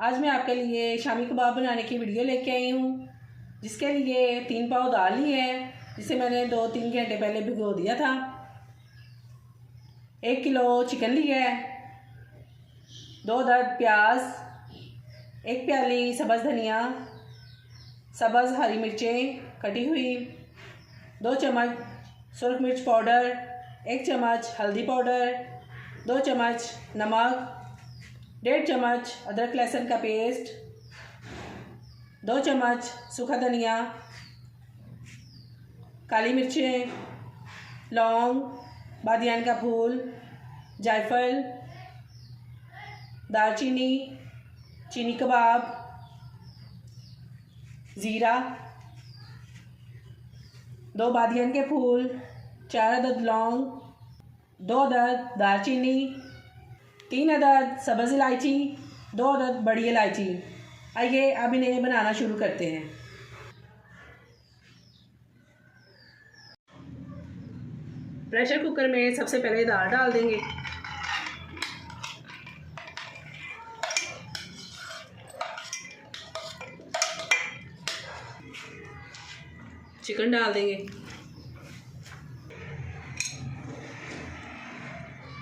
आज मैं आपके लिए शामी कबाब बनाने की वीडियो लेके आई हूँ, जिसके लिए 3 पाव दाल ली है, जिसे मैंने 2-3 घंटे पहले भिगो दिया था। 1 किलो चिकन लिया है, 2 अदद प्याज, 1 प्याली सब्ज़ धनिया, सब्ज़ हरी मिर्चें कटी हुई, 2 चम्मच सुरख मिर्च पाउडर, 1 चम्मच हल्दी पाउडर, 2 चम्मच नमक, 1.5 चम्मच अदरक लहसुन का पेस्ट, 2 चम्मच सूखा धनिया, काली मिर्चें, लौंग, बादियान का फूल, जायफल, दालचीनी, चीनी कबाब, ज़ीरा, 2 बादियान के फूल, 4 अदद लौंग, 2 अदद दालचीनी, 3 अदद सब्ज़ इलायची, 2 अदद बड़ी इलायची। आइए अब इन्हें बनाना शुरू करते हैं। प्रेशर कुकर में सबसे पहले दाल डाल देंगे। चिकन डाल देंगे,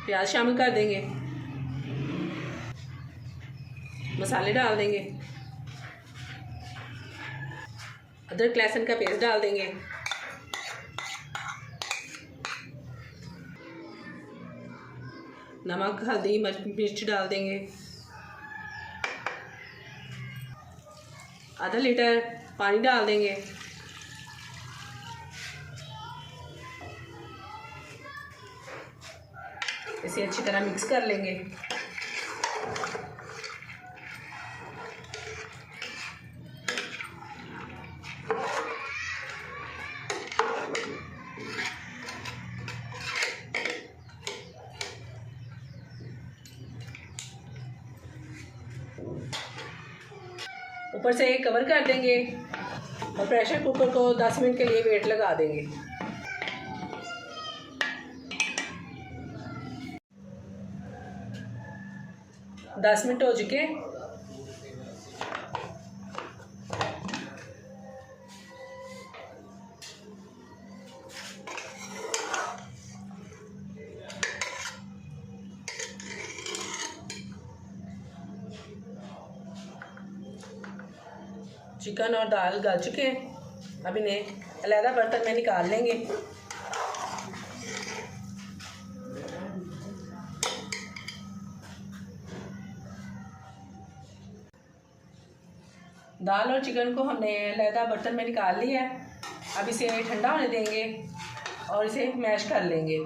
प्याज शामिल कर देंगे, मसाले डाल देंगे, अदरक लहसुन का पेस्ट डाल देंगे, नमक हल्दी मिर्च डाल देंगे, आधा लीटर पानी डाल देंगे, इसे अच्छी तरह मिक्स कर लेंगे। ऊपर से कवर कर देंगे और प्रेशर कुकर को 10 मिनट के लिए वेट लगा देंगे। दस मिनट हो चुके। चिकन और दाल गल चुके हैं। अब इन्हें अलग बर्तन में निकाल लेंगे। दाल और चिकन को हमने अलग बर्तन में निकाल लिया है। अब इसे ठंडा होने देंगे और इसे मैश कर लेंगे।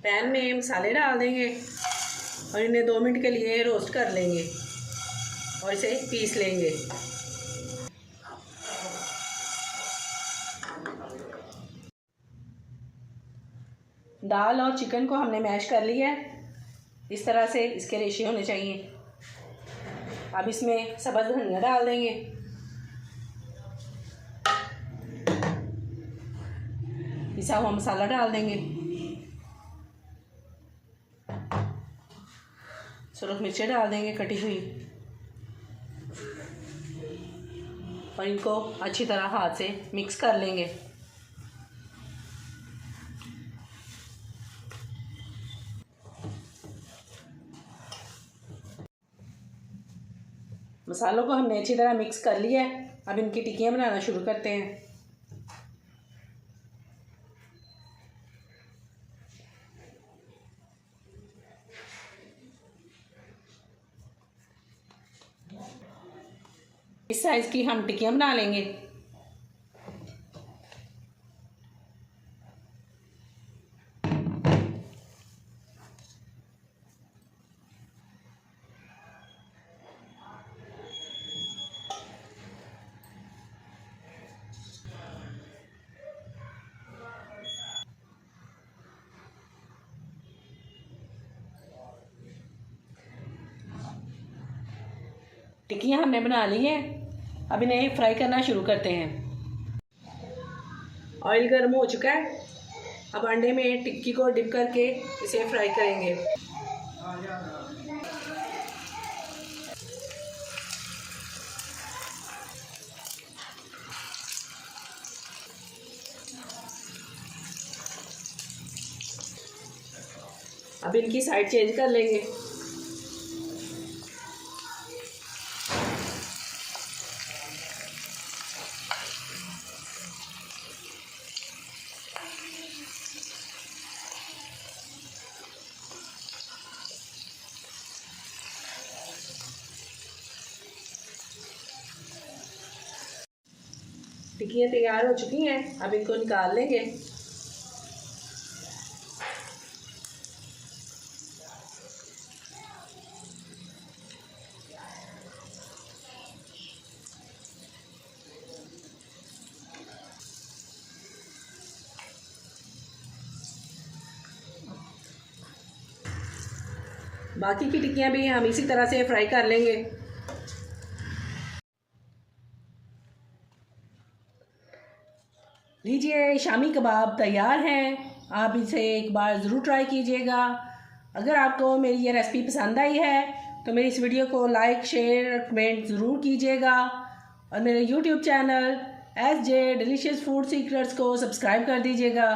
पैन में मसाले डाल देंगे और इन्हें 2 मिनट के लिए रोस्ट कर लेंगे और इसे पीस लेंगे। दाल और चिकन को हमने मैश कर लिया है। इस तरह से इसके रेशे होने चाहिए। अब इसमें सब्ज़ धनिया डाल देंगे, पिसा हुआ मसाला डाल देंगे, सुरख मिर्चें डाल देंगे कटी हुई और इनको अच्छी तरह हाथ से मिक्स कर लेंगे। मसालों को हमने अच्छी तरह मिक्स कर लिया है। अब इनकी टिक्कियाँ बनाना शुरू करते हैं। इस साइज़ की हम टिक्कियाँ बना लेंगे। टिक्कियाँ हमने बना ली हैं। अब इन्हें फ्राई करना शुरू करते हैं। ऑयल गर्म हो चुका है। अब अंडे में टिक्की को डिप करके इसे फ्राई करेंगे। अब इनकी साइड चेंज कर लेंगे। टिक्कियाँ तैयार हो चुकी हैं, अब इनको निकाल लेंगे। बाकी की टिक्कियाँ भी हम इसी तरह से फ्राई कर लेंगे। लीजिए, शामी कबाब तैयार हैं। आप इसे एक बार ज़रूर ट्राई कीजिएगा। अगर आपको मेरी ये रेसिपी पसंद आई है तो मेरी इस वीडियो को लाइक, शेयर, कमेंट ज़रूर कीजिएगा और मेरे YouTube channel SJ delicious food secrets को सब्सक्राइब कर दीजिएगा।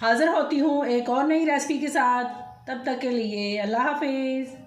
हाज़िर होती हूँ एक और नई रेसिपी के साथ। तब तक के लिए अल्लाह हाफिज़।